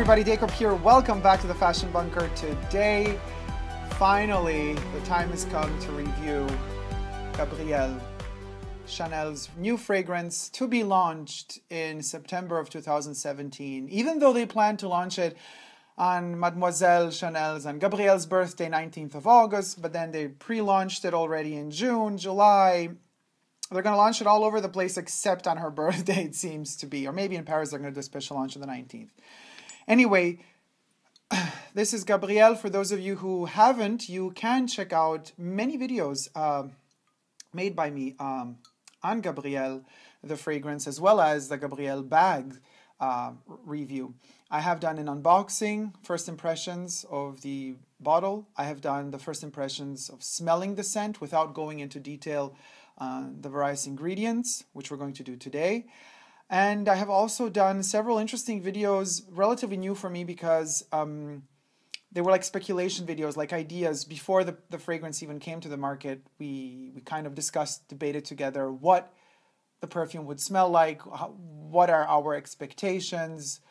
everybody, Dacob here. Welcome back to the Fashion Bunker. Today, finally, the time has come to review Gabrielle, Chanel's new fragrance to be launched in September of 2017. Even though they plan to launch it on Mademoiselle Chanel's and Gabrielle's birthday, 19th of August, but then they pre-launched it already in June, July. They're going to launch it all over the place except on her birthday, it seems to be. Or maybe in Paris they're going to do a special launch on the 19th. Anyway, this is Gabrielle. For those of you who haven't, you can check out many videos made by me on Gabrielle, the fragrance, as well as the Gabrielle bag review. I have done an unboxing, first impressions of the bottle. I have done the first impressions of smelling the scent without going into detail on the various ingredients, which we're going to do today. And I have also done several interesting videos, relatively new for me because they were like speculation videos, like ideas. Before the fragrance even came to the market, we kind of discussed, debated together what the perfume would smell like, what are our expectations,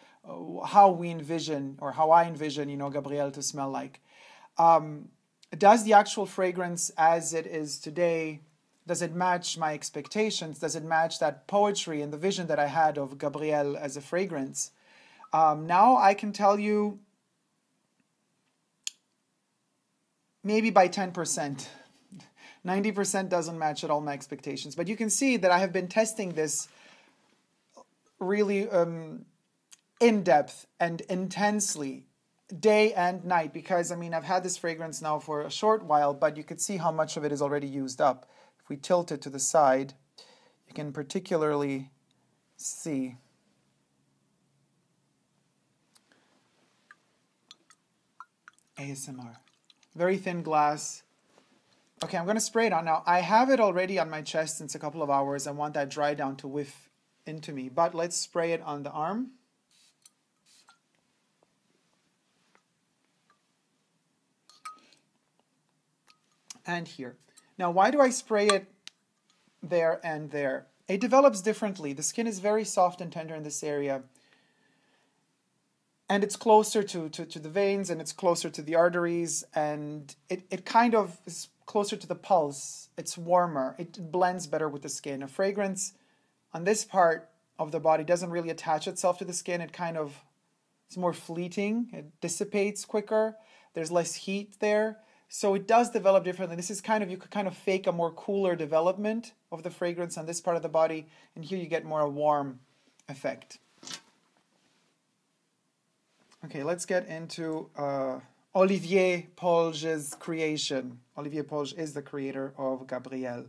how we envision, or how I envision, Gabrielle to smell like. Does the actual fragrance as it is today, does it match my expectations? Does it match that poetry and the vision that I had of Gabrielle as a fragrance? Now I can tell you maybe by 10%. 90% doesn't match at all my expectations. But you can see that I have been testing this really in depth and intensely, day and night, because I've had this fragrance now for a short while, but you could see how much of it is already used up. If we tilt it to the side, you can particularly see ASMR. Very thin glass. Okay, I'm going to spray it on now. I have it already on my chest since a couple of hours. I want that dry down to whiff into me, but let's spray it on the arm. And here. Now, why do I spray it there and there? It develops differently. The skin is very soft and tender in this area. And it's closer to the veins, and it's closer to the arteries, and it kind of is closer to the pulse. It's warmer. It blends better with the skin. A fragrance on this part of the body doesn't really attach itself to the skin. It's more fleeting. It dissipates quicker. There's less heat there. So it does develop differently. This is you could kind of fake a more cooler development of the fragrance on this part of the body, and here you get more a warm effect. Okay, let's get into Olivier Polge's creation. Olivier Polge is the creator of Gabrielle.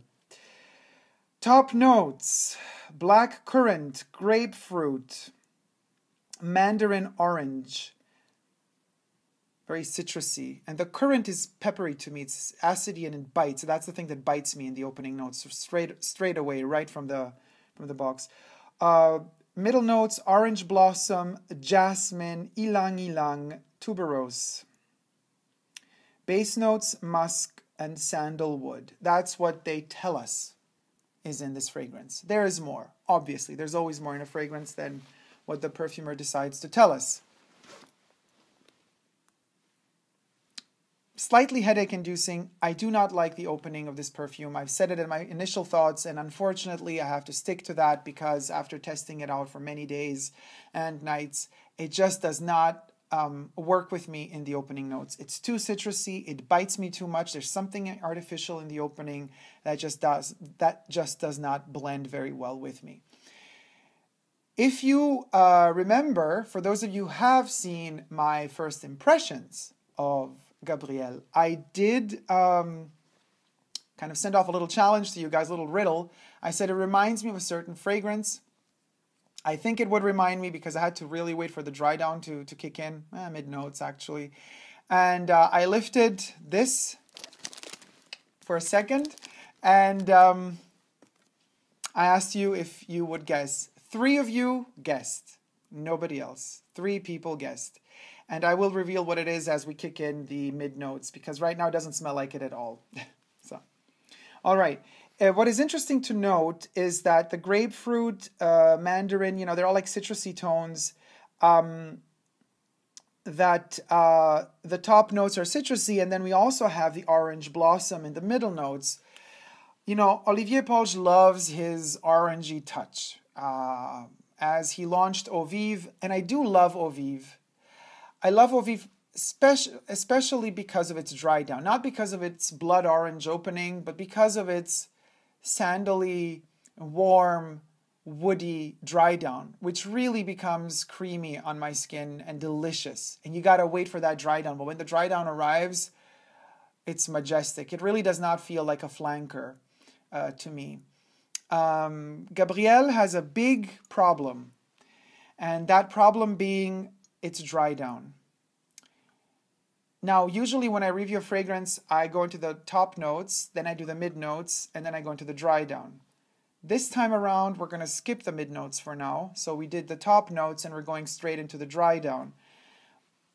Top notes: black currant, grapefruit, mandarin orange. Very citrusy. And the currant is peppery to me. It's acidy and it bites. So that's the thing that bites me in the opening notes. So straight away, right from the box. Middle notes: orange blossom, jasmine, ylang ylang, tuberose. Base notes: musk and sandalwood. That's what they tell us is in this fragrance. There is more. Obviously, there's always more in a fragrance than what the perfumer decides to tell us. Slightly headache-inducing. I do not like the opening of this perfume. I've said it in my initial thoughts, and unfortunately I have to stick to that because after testing it out for many days and nights, it just does not work with me in the opening notes. It's too citrusy. It bites me too much. There's something artificial in the opening that just does not blend very well with me. If you remember, for those of you who have seen my first impressions of Gabrielle, I did kind of send off a little challenge to you guys, a little riddle. I said it reminds me of a certain fragrance. I think it would remind me because I had to really wait for the dry down to kick in, mid-notes actually. And I lifted this for a second, and I asked you if you would guess. 3 of you guessed, nobody else. 3 people guessed. And I will reveal what it is as we kick in the mid-notes, because right now it doesn't smell like it at all. So, all right. What is interesting to note is that the grapefruit, mandarin, they're all like citrusy tones. that the top notes are citrusy, and then we also have the orange blossom in the middle notes. You know, Olivier Polge loves his orangey touch. As he launched Eau Vive, and I do love Eau Vive. I love Eau Vive especially because of its dry down. Not because of its blood orange opening, but because of its sandally, warm, woody dry down, which really becomes creamy on my skin and delicious. And you gotta wait for that dry down. But when the dry down arrives, it's majestic. It really does not feel like a flanker to me. Gabrielle has a big problem, and that problem being its dry down. Now, usually when I review a fragrance, I go into the top notes, then I do the mid notes, and then I go into the dry down. This time around, we're going to skip the mid notes for now. So we did the top notes, and we're going straight into the dry down.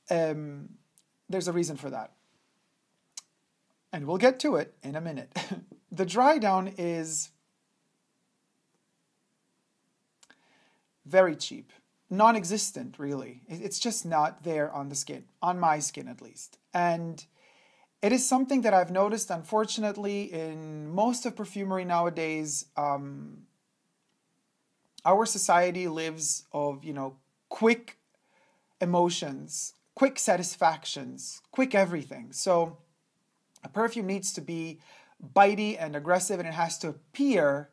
There's a reason for that. And we'll get to it in a minute. The dry down is very cheap, non-existent really. It's just not there on the skin, on my skin at least. And it is something that I've noticed, unfortunately, in most of perfumery nowadays. Our society lives of, quick emotions, quick satisfactions, quick everything. So a perfume needs to be bitey and aggressive, and it has to appear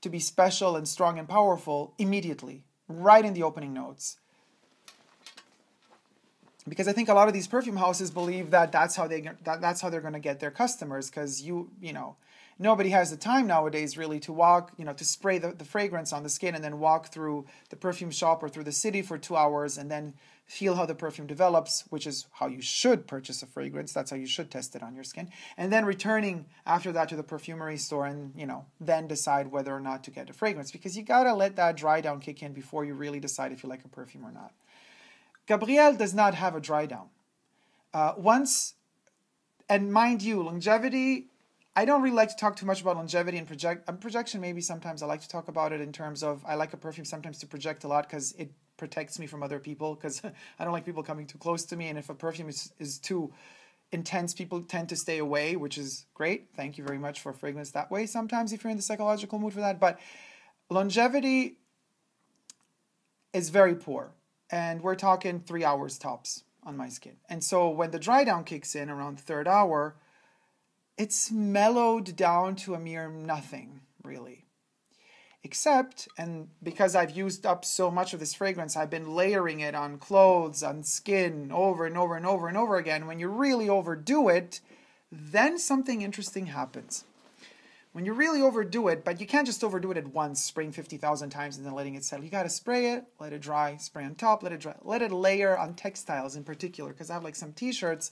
to be special and strong and powerful immediately, right in the opening notes. Because I think a lot of these perfume houses believe that that's how they're going to get their customers, because nobody has the time nowadays really to walk, to spray the fragrance on the skin and then walk through the perfume shop or through the city for 2 hours and then feel how the perfume develops, which is how you should purchase a fragrance. That's how you should test it on your skin. And then returning after that to the perfumery store and, then decide whether or not to get a fragrance, because you got to let that dry down kick in before you really decide if you like a perfume or not. Gabrielle does not have a dry down. And mind you, longevity, I don't really like to talk too much about longevity and projection. Maybe sometimes I like to talk about it in terms of, I like a perfume sometimes to project a lot because it protects me from other people, because I don't like people coming too close to me. And if a perfume is too intense, people tend to stay away, which is great. Thank you very much for fragrance that way sometimes if you're in the psychological mood for that. But longevity is very poor. And we're talking 3 hours tops on my skin. And so when the dry down kicks in around the 3rd hour, it's mellowed down to a mere nothing, really. Except, and because I've used up so much of this fragrance, I've been layering it on clothes, on skin, over and over and over and over again. When you really overdo it, then something interesting happens. When you really overdo it, but you can't just overdo it at once, spraying 50,000 times and then letting it settle. You got to spray it, let it dry, spray on top, let it dry. Let it layer on textiles in particular, because I have like some t-shirts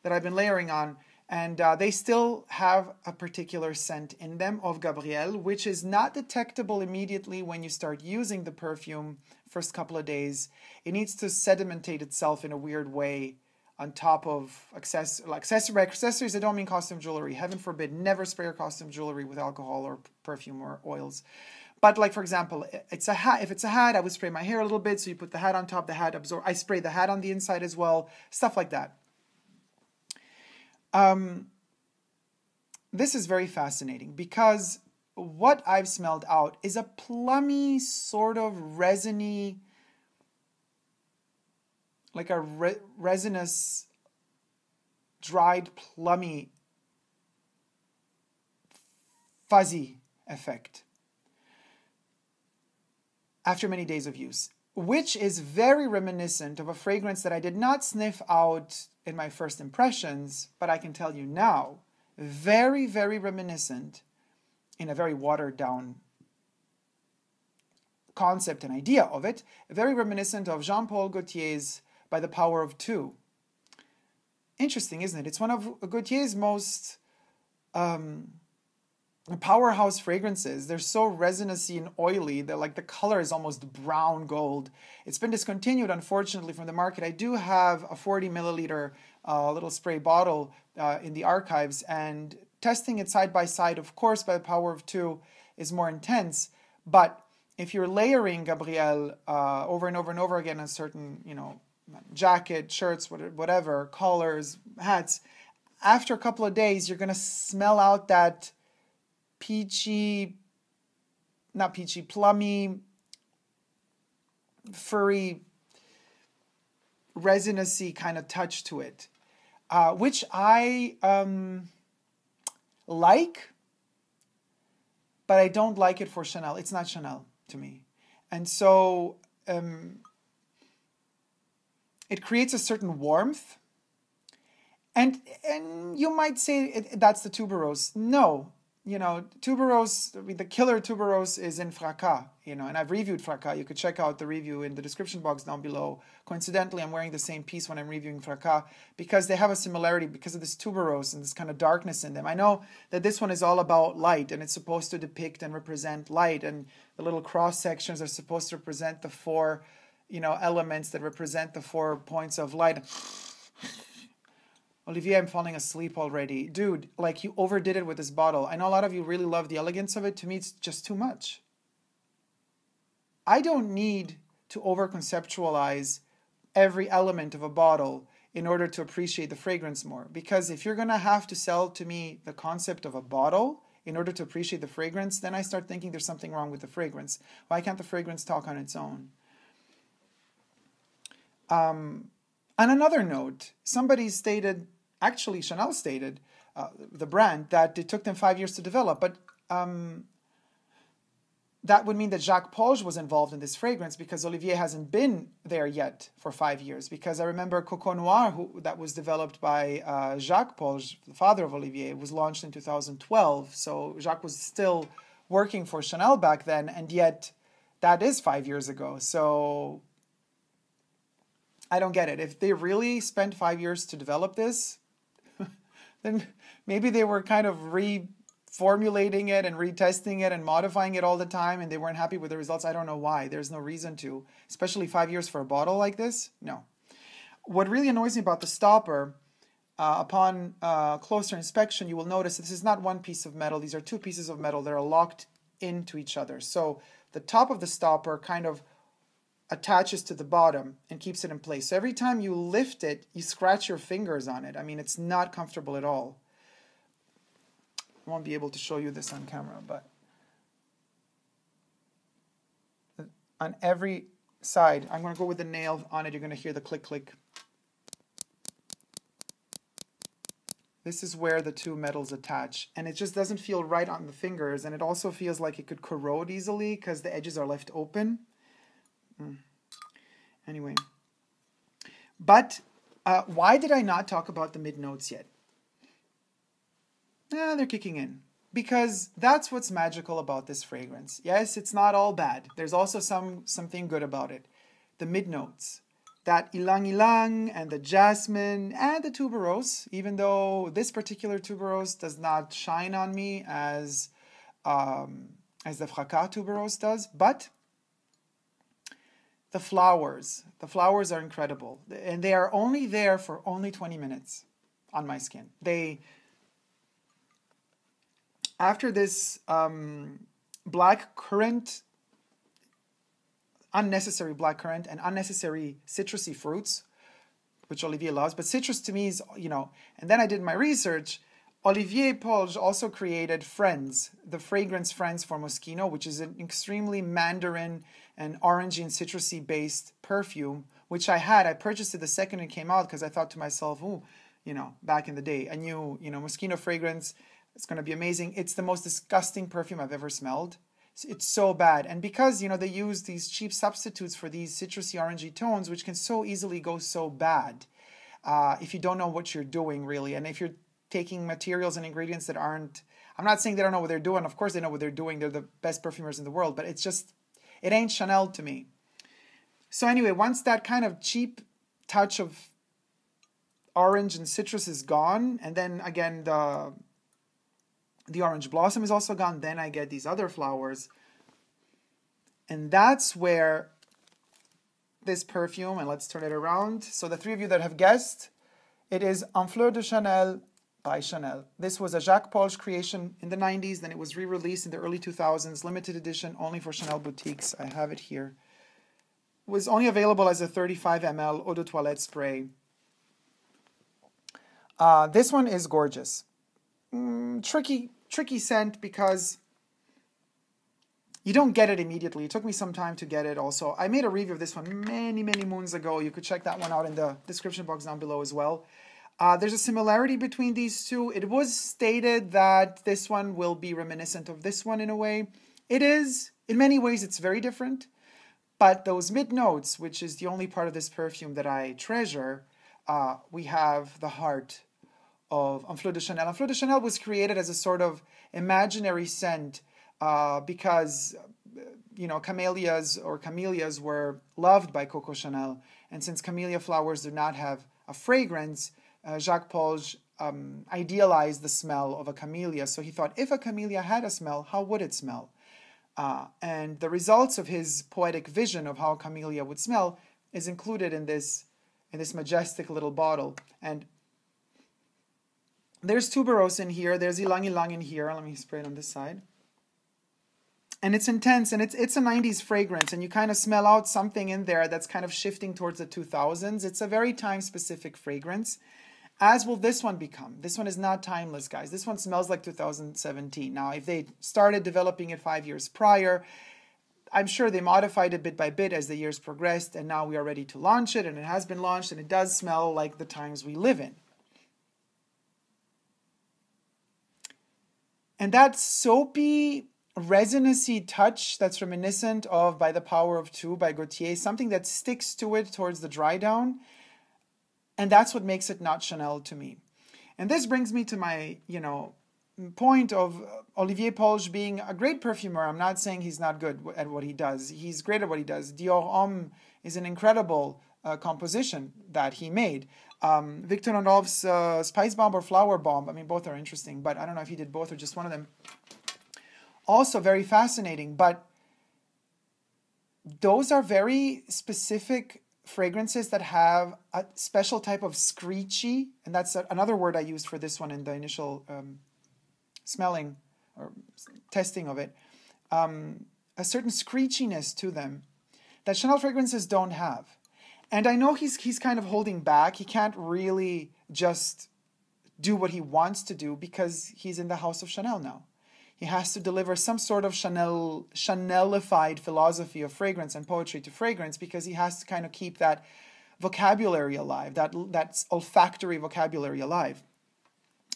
that I've been layering on, and they still have a particular scent in them of Gabrielle, which is not detectable immediately when you start using the perfume first couple of days. It needs to sedimentate itself in a weird way on top of accessories. I don't mean costume jewelry. Heaven forbid, never spray your costume jewelry with alcohol or perfume or oils. But like, for example, it's a hat. If it's a hat, I would spray my hair a little bit. So you put the hat on top, the hat absorb. I spray the hat on the inside as well. Stuff like that. This is very fascinating because what I've smelled out is a plummy, sort of resiny, like a resinous, dried, plummy, fuzzy effect after many days of use, which is very reminiscent of a fragrance that I did not sniff out in my first impressions, but I can tell you now, very, very reminiscent in a very watered down concept and idea of it, very reminiscent of Jean-Paul Gaultier's By the Power of Two. Interesting, isn't it? It's one of Gaultier's most powerhouse fragrances. They're so resinousy and oily that like the color is almost brown gold. It's been discontinued, unfortunately, from the market. I do have a 40 milliliter little spray bottle in the archives, and testing it side by side, of course, By the Power of Two is more intense. But if you're layering Gabrielle over and over and over again on certain, jacket, shirts, whatever, collars, hats, after a couple of days, you're going to smell out that peachy, not peachy, plummy, furry, resinous-y kind of touch to it, which I like, but I don't like it for Chanel. It's not Chanel to me. And so it creates a certain warmth. And you might say that's the tuberose. No, you know, tuberose, I mean, the killer tuberose is in Fracas, you know, and I've reviewed Fracas. You could check out the review in the description box down below. Coincidentally, I'm wearing the same piece when I'm reviewing Fracas because they have a similarity because of this tuberose and this kind of darkness in them. I know that this one is all about light and it's supposed to depict and represent light, and the little cross sections are supposed to represent the four, you know, elements that represent the 4 points of light. Olivier, I'm falling asleep already. Dude, like, you overdid it with this bottle. I know a lot of you really love the elegance of it. To me, it's just too much. I don't need to over-conceptualize every element of a bottle in order to appreciate the fragrance more. Because if you're going to have to sell to me the concept of a bottle in order to appreciate the fragrance, then I start thinking there's something wrong with the fragrance. Why can't the fragrance talk on its own? On another note, somebody stated, actually Chanel stated, the brand, that it took them 5 years to develop, but that would mean that Jacques Polge was involved in this fragrance because Olivier hasn't been there yet for 5 years. Because I remember Coco Noir, that was developed by Jacques Polge, the father of Olivier, was launched in 2012. So Jacques was still working for Chanel back then, and yet that is 5 years ago. So I don't get it. If they really spent 5 years to develop this, then maybe they were kind of reformulating it and retesting it and modifying it all the time, and they weren't happy with the results. I don't know why. There's no reason to, especially 5 years for a bottle like this. No. What really annoys me about the stopper, upon closer inspection, you will notice this is not one piece of metal. These are two pieces of metal that are locked into each other. So the top of the stopper kind of attaches to the bottom and keeps it in place. So every time you lift it, you scratch your fingers on it. I mean, it's not comfortable at all. I won't be able to show you this on camera, but on every side, I'm going to go with the nail on it. You're going to hear the click, click. This is where the two metals attach, and it just doesn't feel right on the fingers, and it also feels like it could corrode easily because the edges are left open. Anyway, but why did I not talk about the mid notes yet? They're kicking in because that's what's magical about this fragrance. Yes, it's not all bad. There's also something good about it. The mid notes, that ylang ylang and the jasmine and the tuberose, even though this particular tuberose does not shine on me as the Fracas tuberose does, but the flowers are incredible, and they are only there for only 20 minutes on my skin. After this black currant, unnecessary black currant and unnecessary citrusy fruits, which Olivier loves, but citrus to me is, you know, and then I did my research. Olivier Polge also created Friends, the fragrance Friends for Moschino, which is an extremely mandarin and orangey and citrusy based perfume, which I purchased it the second it came out because I thought to myself, ooh, you know, back in the day, I knew, you know, Moschino fragrance, it's going to be amazing. It's the most disgusting perfume I've ever smelled. It's so bad. And because, you know, they use these cheap substitutes for these citrusy orangey tones, which can so easily go so bad if you don't know what you're doing, really. And if you're taking materials and ingredients that aren't, I'm not saying they don't know what they're doing. Of course they know what they're doing. They're the best perfumers in the world. But it's just, it ain't Chanel to me. So anyway, once that kind of cheap touch of orange and citrus is gone, and then again the orange blossom is also gone, then I get these other flowers. And that's where this perfume, and let's turn it around. So the three of you that have guessed, it is En Fleur de Chanel by Chanel. This was a Jacques Polge creation in the 90s, then it was re-released in the early 2000s, limited edition only for Chanel boutiques. I have it here. was only available as a 35 ml eau de toilette spray. This one is gorgeous. Tricky scent because you don't get it immediately. It took me some time to get it also. I made a review of this one many moons ago. You could check that one out in the description box down below as well. There's a similarity between these two. It was stated that this one will be reminiscent of this one in a way. It is. In many ways, it's very different. But those mid notes, which is the only part of this perfume that I treasure, we have the heart of Un Fleur de Chanel. Un Fleur de Chanel was created as a sort of imaginary scent because, you know, camellias were loved by Coco Chanel. And since camellia flowers do not have a fragrance, Jacques Polge idealized the smell of a camellia. So he thought, if a camellia had a smell, how would it smell? And the results of his poetic vision of how a camellia would smell is included in this majestic little bottle. And there's tuberose in here, there's ylang ylang in here. Let me spray it on this side. And it's intense, and it's a 90s fragrance, and you kind of smell out something in there that's kind of shifting towards the 2000s. It's a very time-specific fragrance, as will this one become. This one is not timeless, guys. This one smells like 2017. Now, if they started developing it 5 years prior, I'm sure they modified it bit by bit as the years progressed, and now we are ready to launch it, and it has been launched, and it does smell like the times we live in. And that soapy, resinousy touch that's reminiscent of By the Power of Two by Gaultier, something that sticks to it towards the dry down, and that's what makes it not Chanel to me. And this brings me to my, point of Olivier Polge being a great perfumer. I'm not saying he's not good at what he does. He's great at what he does. Dior Homme is an incredible composition that he made. Victor Nodov's Spice Bomb or Flower Bomb, I mean, both are interesting, but I don't know if he did both or just one of them. Also very fascinating, but those are very specific fragrances that have a special type of screechy, and that's another word I used for this one in the initial smelling or testing of it, a certain screechiness to them that Chanel fragrances don't have. And I know he's kind of holding back. He can't really just do what he wants to do because he's in the house of Chanel now. He has to deliver some sort of Chanelified philosophy of fragrance and poetry to fragrance because he has to kind of keep that vocabulary alive, that olfactory vocabulary alive.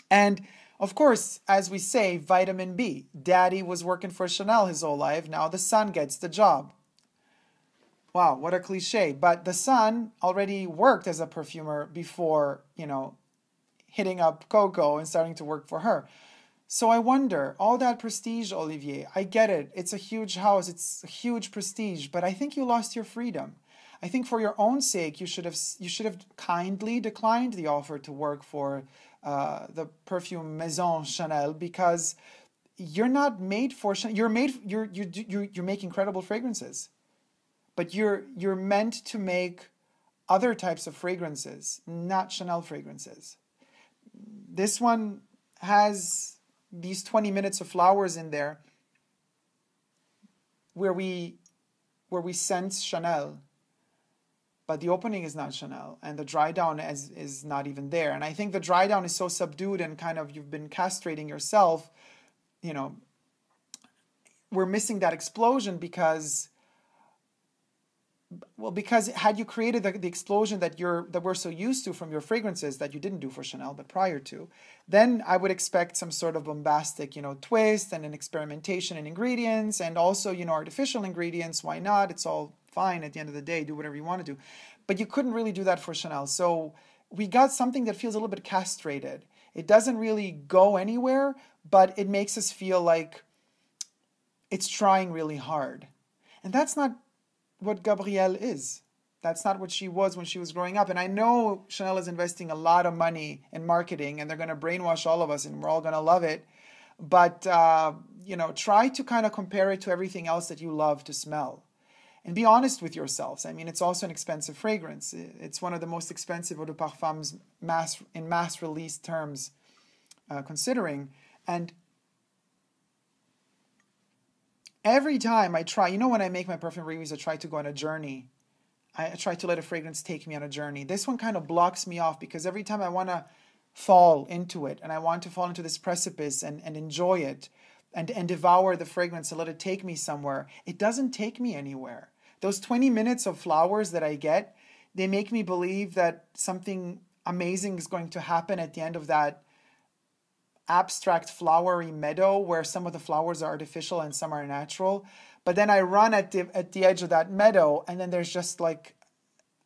And of course, as we say, vitamin B. Daddy was working for Chanel his whole life. Now the son gets the job. Wow, what a cliche. But the son already worked as a perfumer before, hitting up Coco and starting to work for her. So I wonder, all that prestige, Olivier, I get it. It's a huge house. It's a huge prestige. But I think you lost your freedom. I think for your own sake, you should have kindly declined the offer to work for the perfume Maison Chanel because you're not made for Chanel. You make incredible fragrances. But you're meant to make other types of fragrances, not Chanel fragrances. This one has these 20 minutes of flowers in there where we sense Chanel, but the opening is not Chanel, and the dry down is not even there. And I think the dry down is so subdued and kind of you've been castrating yourself, we're missing that explosion because had you created the explosion that we're so used to from your fragrances that you didn't do for Chanel, but prior to, then I would expect some sort of bombastic, twist and an experimentation in ingredients and also, artificial ingredients. Why not? It's all fine at the end of the day. Do whatever you want to do. But you couldn't really do that for Chanel. So we got something that feels a little bit castrated. It doesn't really go anywhere, but it makes us feel like it's trying really hard. And that's not what Gabrielle is. That's not what she was when she was growing up. And I know Chanel is investing a lot of money in marketing and they're going to brainwash all of us and we're all going to love it. But, try to kind of compare it to everything else that you love to smell. And be honest with yourselves. I mean, it's also an expensive fragrance. It's one of the most expensive eau de parfums in mass release terms, considering. And every time I try, when I make my perfume reviews, I try to go on a journey I try to let a fragrance take me on a journey. This one kind of blocks me off because every time I want to fall into it and I want to fall into this precipice and enjoy it and devour the fragrance and let it take me somewhere, it doesn't take me anywhere. Those 20 minutes of flowers that I get, they make me believe that something amazing is going to happen at the end of that abstract flowery meadow where some of the flowers are artificial and some are natural. But then I run at the edge of that meadow, and then there's just like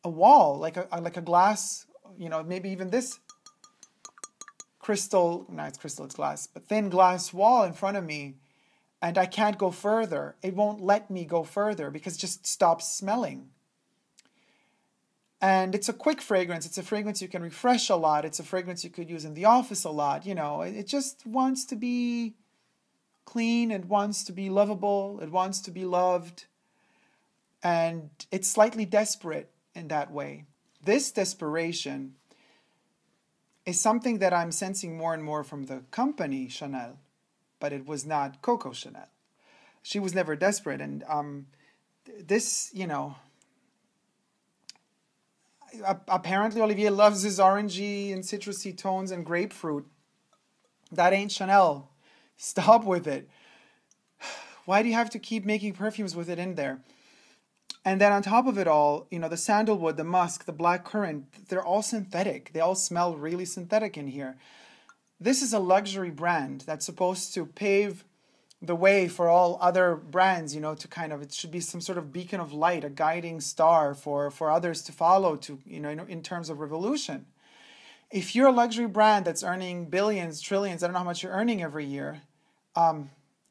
a wall, like a glass, you know, maybe even this crystal, no, it's crystal, it's glass, but thin glass wall in front of me, and I can't go further. It won't let me go further because it just stops smelling. And it's a quick fragrance. It's a fragrance you can refresh a lot. It's a fragrance you could use in the office a lot. You know, it just wants to be clean. It wants to be lovable. It wants to be loved. And it's slightly desperate in that way. This desperation is something that I'm sensing more and more from the company Chanel, but it was not Coco Chanel. She was never desperate. And this, you know, apparently Olivier loves his orangey and citrusy tones and grapefruit. That ain't Chanel. Stop with it. Why do you have to keep making perfumes with it in there? And then on top of it all, you know, the sandalwood, the musk, the black currant, they're all synthetic. They all smell really synthetic in here. This is a luxury brand that's supposed to pave the way for all other brands, you know, to kind of, it should be some sort of beacon of light, a guiding star for others to follow, to, you know, in terms of revolution. If you're a luxury brand that's earning billions, trillions, I don't know how much you're earning every year,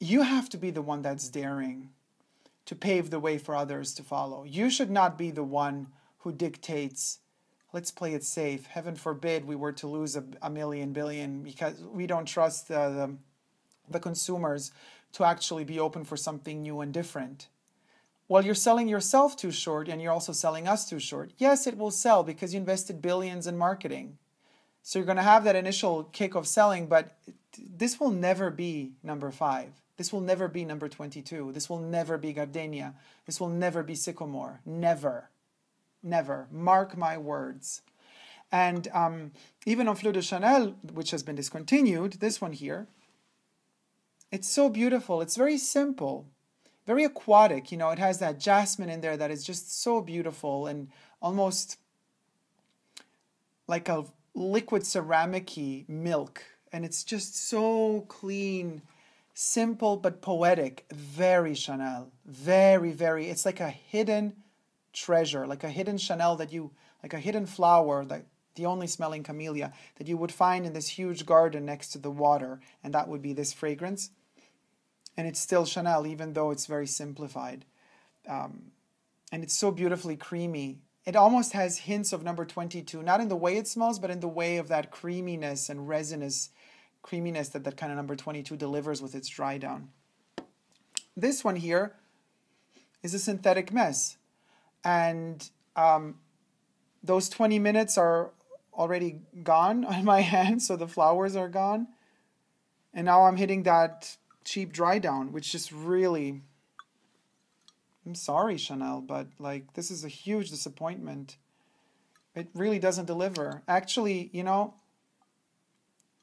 you have to be the one that's daring to pave the way for others to follow. You should not be the one who dictates, let's play it safe. Heaven forbid we were to lose a million, billion, because we don't trust the consumers to actually be open for something new and different. Well, you're selling yourself too short, and you're also selling us too short. Yes, it will sell because you invested billions in marketing. So you're going to have that initial kick of selling, but this will never be number 5. This will never be number 22. This will never be Gardenia. This will never be Sycamore. Never. Never. Mark my words. And even on Fleur de Chanel, which has been discontinued, this one here, it's so beautiful. It's very simple, very aquatic. You know, it has that jasmine in there that is just so beautiful and almost like a liquid ceramic-y milk. And it's just so clean, simple but poetic. Very Chanel. Very, very. It's like a hidden treasure, like a hidden Chanel that you, like a hidden flower, like the only smelling camellia that you would find in this huge garden next to the water. And that would be this fragrance. And it's still Chanel, even though it's very simplified. And it's so beautifully creamy. It almost has hints of number 22, not in the way it smells, but in the way of that creaminess and resinous creaminess that kind of number 22 delivers with its dry down. This one here is a synthetic mess. And those 20 minutes are already gone on my hands, so the flowers are gone. And now I'm hitting that cheap dry down, which just really, I'm sorry, Chanel, but like this is a huge disappointment. It really doesn't deliver. Actually, you know,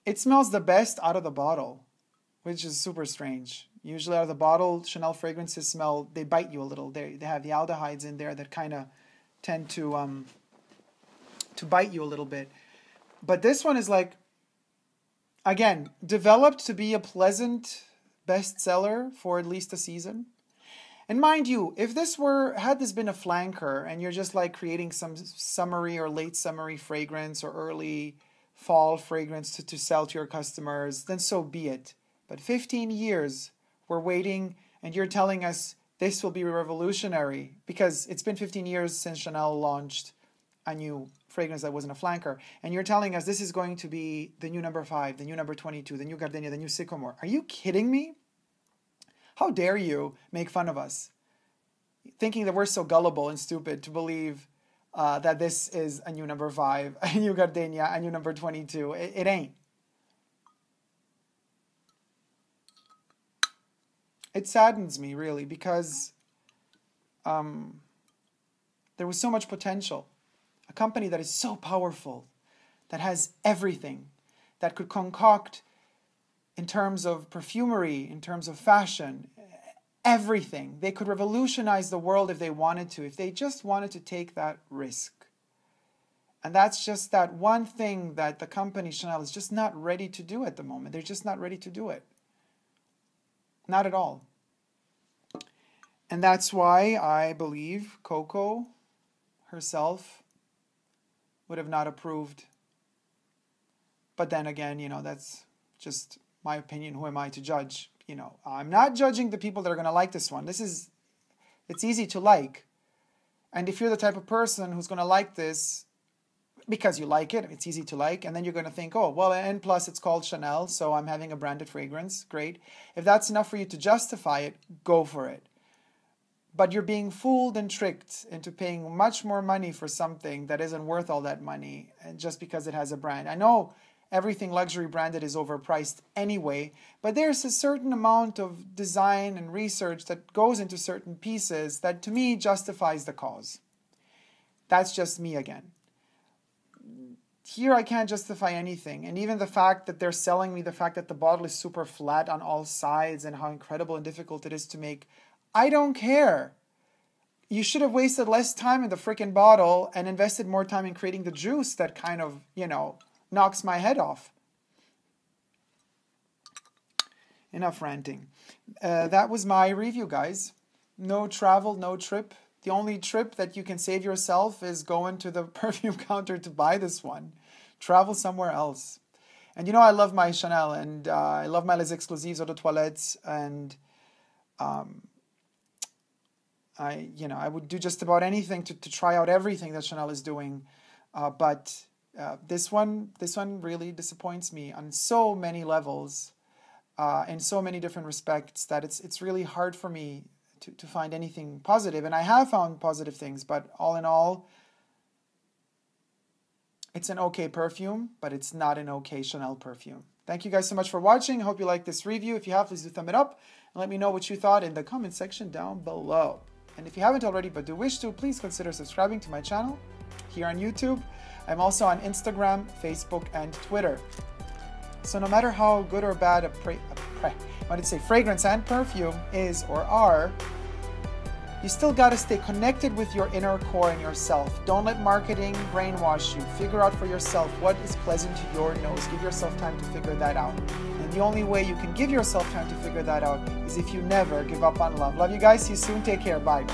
it smells the best out of the bottle, which is super strange. Usually out of the bottle, Chanel fragrances smell, they bite you a little. They have the aldehydes in there that kind of tend to bite you a little bit. But this one is like, again, developed to be a pleasant bestseller for at least a season. And mind you, if this had this been a flanker and you're just like creating some summery or late summery fragrance or early fall fragrance to sell to your customers, then so be it. But 15 years we're waiting and you're telling us this will be revolutionary because it's been 15 years since Chanel launched a new fragrance that wasn't a flanker. And you're telling us this is going to be the new number 5, the new number 22, the new Gardenia, the new Sycamore. Are you kidding me? How dare you make fun of us, thinking that we're so gullible and stupid to believe that this is a new number 5, a new Gardenia, a new number 22. It ain't. It saddens me, really, because the There was so much potential. A company that is so powerful, that has everything, that could concoct in terms of perfumery, in terms of fashion, everything. They could revolutionize the world if they wanted to, if they just wanted to take that risk. And that's just that one thing that the company Chanel is just not ready to do at the moment. They're just not ready to do it. Not at all. And that's why I believe Coco herself would have not approved. But then again, you know, that's just my opinion. Who am I to judge? You know, I'm not judging the people that are going to like this one. It's easy to like. And if you're the type of person who's going to like this because you like it, it's easy to like, and then you're going to think, oh, well, and plus it's called Chanel, so I'm having a branded fragrance. Great. If that's enough for you to justify it, go for it. But you're being fooled and tricked into paying much more money for something that isn't worth all that money, and just because it has a brand. I know everything luxury branded is overpriced anyway, but there's a certain amount of design and research that goes into certain pieces that to me justifies the cause. That's just me again. Here I can't justify anything, and even the fact that they're selling me the fact that the bottle is super flat on all sides and how incredible and difficult it is to make, I don't care. You should have wasted less time in the freaking bottle and invested more time in creating the juice that kind of, you know, knocks my head off. Enough ranting. That was my review, guys. No travel, no trip. The only trip that you can save yourself is going to the perfume counter to buy this one. Travel somewhere else. And you know, I love my Chanel, and I love my Les Exclusives Eau de Toilette, and I would do just about anything to try out everything that Chanel is doing, but this one really disappoints me on so many levels, in so many different respects, that it's really hard for me to find anything positive. And I have found positive things, but all in all, it's an okay perfume, but it's not an okay Chanel perfume. Thank you guys so much for watching. I hope you liked this review. If you have, please do thumb it up and let me know what you thought in the comment section down below. And if you haven't already but do wish to, please consider subscribing to my channel here on YouTube. I'm also on Instagram, Facebook, and Twitter. So no matter how good or bad fragrance and perfume is or are, you still got to stay connected with your inner core and yourself. Don't let marketing brainwash you. Figure out for yourself what is pleasant to your nose. Give yourself time to figure that out. And the only way you can give yourself time to figure that out is if you never give up on love. Love you guys. See you soon. Take care. Bye.